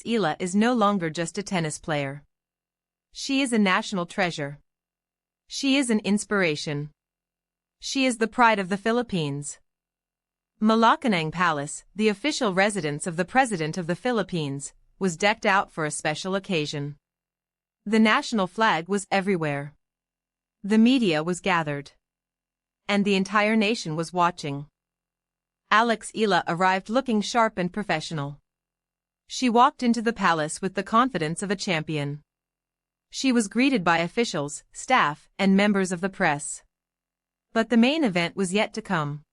Eala is no longer just a tennis player. She is a national treasure. She is an inspiration. She is the pride of the Philippines. Malacañang Palace, the official residence of the President of the Philippines, was decked out for a special occasion. The national flag was everywhere. The media was gathered. And the entire nation was watching. Alex Eala arrived looking sharp and professional. She walked into the palace with the confidence of a champion. She was greeted by officials, staff, and members of the press. But the main event was yet to come.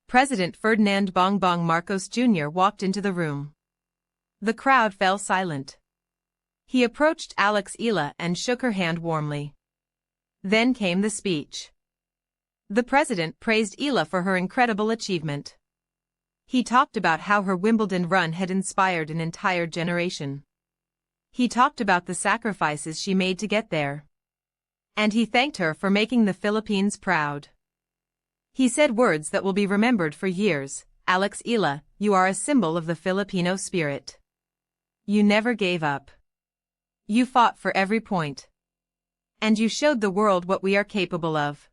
President Ferdinand Bongbong Marcos Jr. walked into the room. The crowd fell silent. He approached Alex Eala and shook her hand warmly. Then came the speech. The president praised Eala for her incredible achievement. He talked about how her Wimbledon run had inspired an entire generation. He talked about the sacrifices she made to get there. And he thanked her for making the Philippines proud. He said words that will be remembered for years. Alex Eala, you are a symbol of the Filipino spirit. You never gave up. You fought for every point. And you showed the world what we are capable of.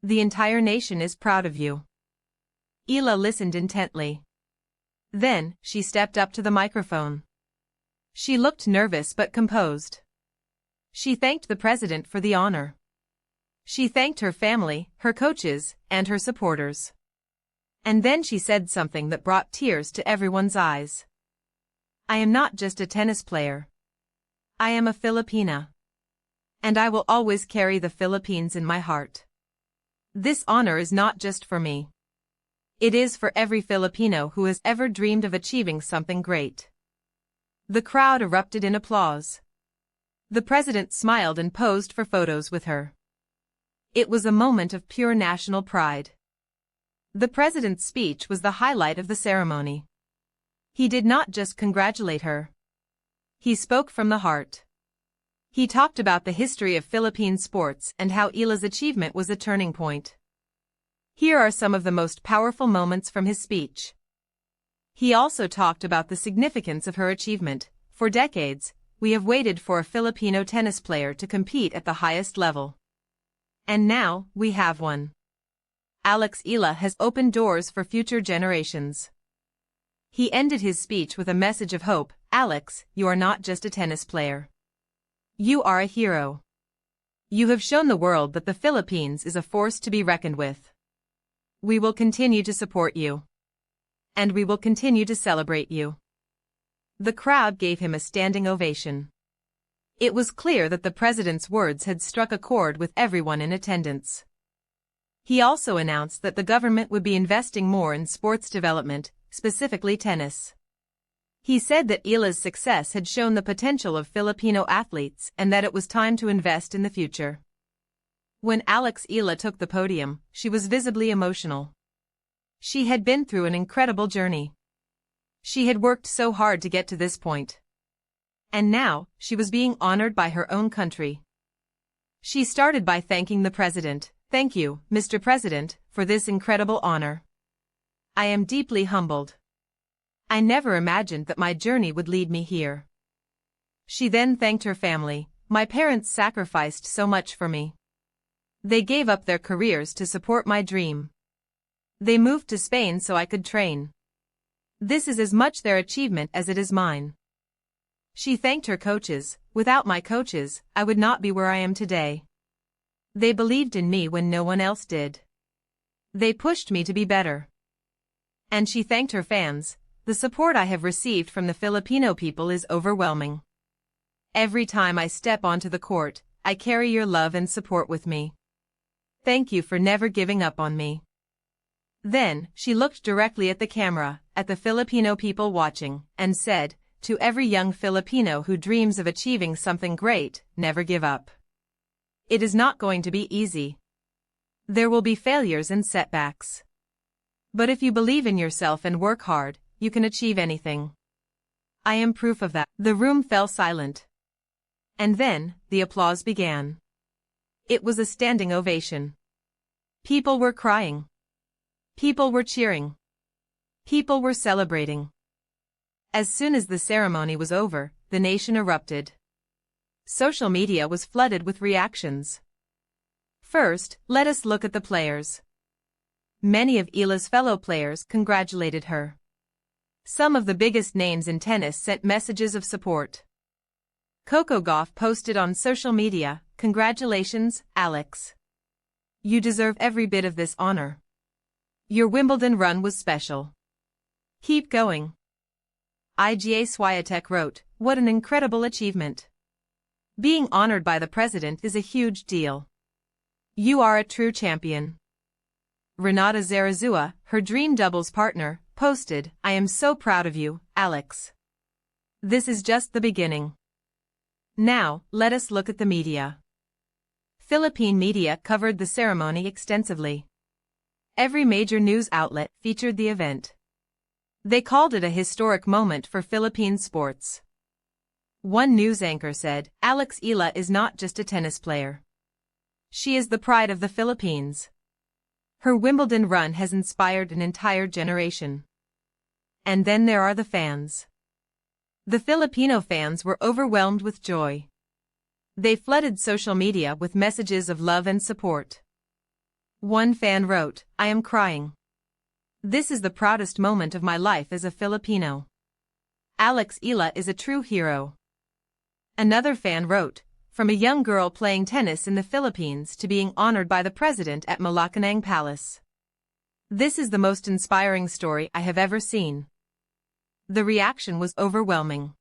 The entire nation is proud of you. Eala listened intently. Then, she stepped up to the microphone. She looked nervous but composed. She thanked the president for the honor. She thanked her family, her coaches, and her supporters. And then she said something that brought tears to everyone's eyes. I am not just a tennis player. I am a Filipina. And I will always carry the Philippines in my heart. This honor is not just for me. It is for every Filipino who has ever dreamed of achieving something great. The crowd erupted in applause. The president smiled and posed for photos with her. It was a moment of pure national pride. The president's speech was the highlight of the ceremony. He did not just congratulate her. He spoke from the heart. He talked about the history of Philippine sports and how Eala's achievement was a turning point. Here are some of the most powerful moments from his speech. He also talked about the significance of her achievement. For decades, we have waited for a Filipino tennis player to compete at the highest level. And now, we have one. Alex Eala has opened doors for future generations. He ended his speech with a message of hope. Alex, you are not just a tennis player. You are a hero. You have shown the world that the Philippines is a force to be reckoned with. We will continue to support you. And we will continue to celebrate you. The crowd gave him a standing ovation. It was clear that the president's words had struck a chord with everyone in attendance. He also announced that the government would be investing more in sports development, specifically tennis. He said that Eala's success had shown the potential of Filipino athletes and that it was time to invest in the future. When Alex Eala took the podium, she was visibly emotional. She had been through an incredible journey. She had worked so hard to get to this point. And now, she was being honored by her own country. She started by thanking the president. Thank you, Mr. President, for this incredible honor. I am deeply humbled. I never imagined that my journey would lead me here. She then thanked her family. My parents sacrificed so much for me. They gave up their careers to support my dream. They moved to Spain so I could train. This is as much their achievement as it is mine. She thanked her coaches. Without my coaches, I would not be where I am today. They believed in me when no one else did. They pushed me to be better. And she thanked her fans. The support I have received from the Filipino people is overwhelming. Every time I step onto the court, I carry your love and support with me. Thank you for never giving up on me. Then, she looked directly at the camera, at the Filipino people watching, and said, to every young Filipino who dreams of achieving something great, never give up. It is not going to be easy. There will be failures and setbacks. But if you believe in yourself and work hard, you can achieve anything. I am proof of that. The room fell silent. And then, the applause began. It was a standing ovation. People were crying. People were cheering. People were celebrating. As soon as the ceremony was over, the nation erupted. Social media was flooded with reactions. First, let us look at the players. Many of Eala's fellow players congratulated her. Some of the biggest names in tennis sent messages of support. Coco Gauff posted on social media, "Congratulations, Alex. You deserve every bit of this honor. Your Wimbledon run was special. Keep going." Iga Swiatek wrote, "What an incredible achievement. Being honored by the president is a huge deal. You are a true champion." Renata Zarazua, her dream doubles partner, posted, "I am so proud of you, Alex. This is just the beginning." Now, let us look at the media. Philippine media covered the ceremony extensively. Every major news outlet featured the event. They called it a historic moment for Philippine sports. One news anchor said, "Alex Eala is not just a tennis player. She is the pride of the Philippines. Her Wimbledon run has inspired an entire generation." And then there are the fans. The Filipino fans were overwhelmed with joy. They flooded social media with messages of love and support. One fan wrote, "I am crying. This is the proudest moment of my life as a Filipino. Alex Eala is a true hero." Another fan wrote, "From a young girl playing tennis in the Philippines to being honored by the president at Malacañang Palace. This is the most inspiring story I have ever seen." The reaction was overwhelming.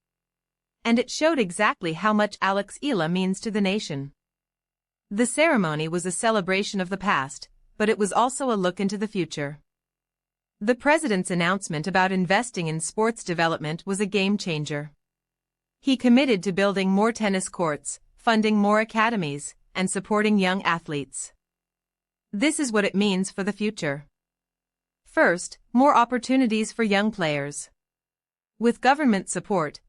And it showed exactly how much Alex Eala means to the nation. The ceremony was a celebration of the past, but it was also a look into the future. The president's announcement about investing in sports development was a game changer. He committed to building more tennis courts, funding more academies, and supporting young athletes. This is what it means for the future. First, more opportunities for young players. With government support,